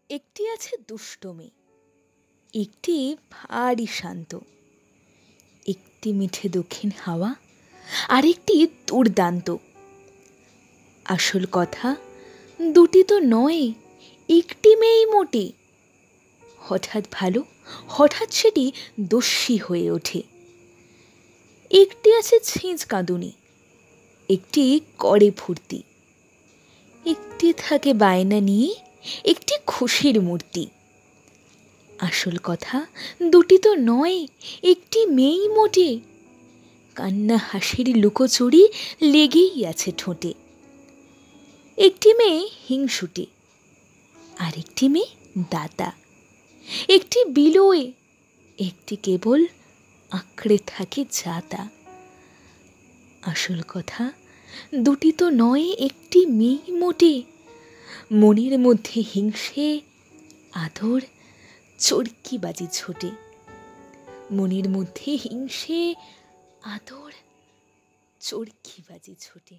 একটি আছে দুষ্ট মেয়ে, একটি ভারী শান্ত, একটি মিঠে দক্ষিণ হাওয়া, আর একটি দুর্দান্ত। আসল কথা, দুটি তো নয়, একটি মেয়েই মোটে। হঠাৎ ভালো, হঠাৎ সেটি দস্যি হয়ে ওঠে। একটি আছে ছিঁচ কাঁদুনি, একটি করে ফুর্তি, একটি থাকে বায়না নিয়ে, একটি খুশির মূর্তি। আসল কথা, দুটি তো নয়, একটি মেয়েই মোটে। কান্না হাসির লুকোচুরি লেগেই আছে ঠোঁটে। একটি মেয়ে হিংসুটে, আর একটি মেয়ে দাতা, একটি বিলোয়, একটি কেবল আঁকড়ে থাকে জাতা। আসল কথা, দুটি তো নয়, একটি মেয়েই মোটে। মনের মধ্যে হিংসে, আদর, চরকিবাজি ছোটে। মনের মধ্যে হিংসে, আদর, চরকিবাজি ছোটে।